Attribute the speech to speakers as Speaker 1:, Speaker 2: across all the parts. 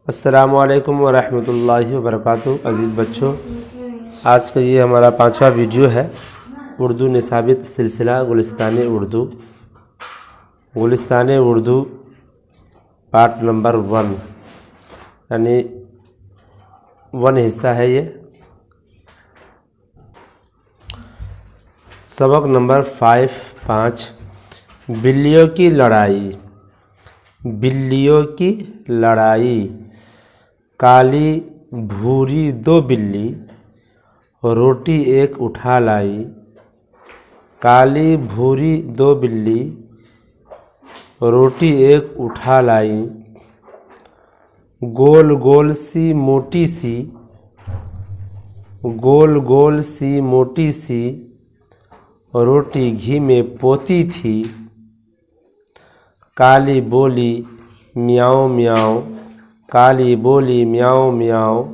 Speaker 1: अस्सलामुअलैकुम वरहमतुल्लाहि वबरकातुहू। अज़ीज़ बच्चों, आज का ये हमारा 5वां वीडियो है उर्दू निसाबित सिलसिला गुलिस्तान उर्दू पार्ट नंबर 1, यानी 1 हिस्सा है ये। सबक नंबर 5 बिल्लियों की लड़ाई। काली भूरी 2 बिल्ली रोटी एक उठा लाई। काली भूरी 2 बिल्ली रोटी एक उठा लाई। गोल गोल सी मोटी सी रोटी घी में पोती थी। काली बोली म्याऊं म्याऊं, काली बोली म्याऊं म्याऊं,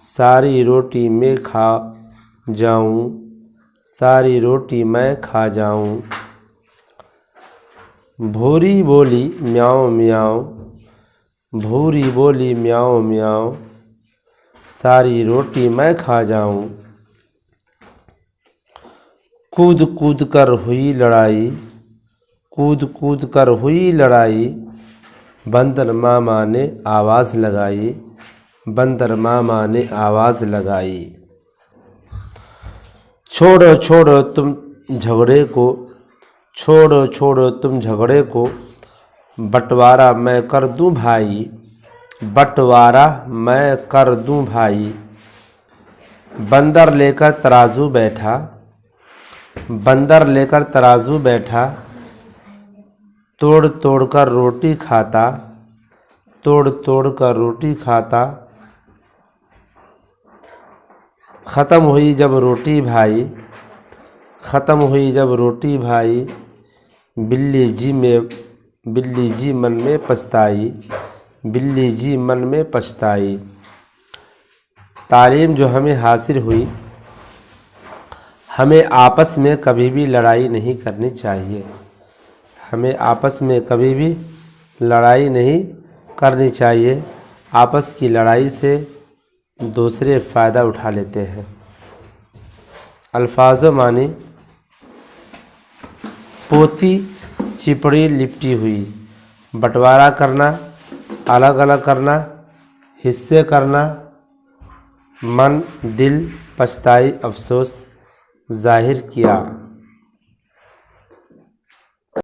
Speaker 1: सारी रोटी मैं खा जाऊं, सारी रोटी मैं खा जाऊं। भूरी बोली म्याऊं म्याऊं, भूरी बोली म्याऊं म्याऊं, सारी रोटी मैं खा जाऊं। कूद कूद कर हुई लड़ाई, कूद कूद कर हुई लड़ाई। बंदर मामा ने आवाज़ लगाई, बंदर मामा ने आवाज़ लगाई। छोड़ो छोड़ो तुम झगड़े को, छोड़ो छोड़ो तुम झगड़े को, बंटवारा मैं कर दूं भाई, बंटवारा मैं कर दूं भाई। बंदर लेकर तराजू बैठा, बंदर लेकर तराजू बैठा, तोड़ तोड़ कर रोटी खाता, तोड़ तोड़ कर रोटी खाता। ख़त्म हुई जब रोटी भाई, ख़त्म हुई जब रोटी भाई। बिल्ली जी मन में पछताई, बिल्ली जी मन में पछताई। तालीम जो हमें हासिल हुई, हमें आपस में कभी भी लड़ाई नहीं करनी चाहिए, हमें आपस में कभी भी लड़ाई नहीं करनी चाहिए। आपस की लड़ाई से दूसरे फ़ायदा उठा लेते हैं। अल्फाज़ मानी पोती चिपड़ी लिपटी हुई, बंटवारा करना, अलग अलग करना, हिस्से करना। मन दिल पछताई अफसोस जाहिर किया।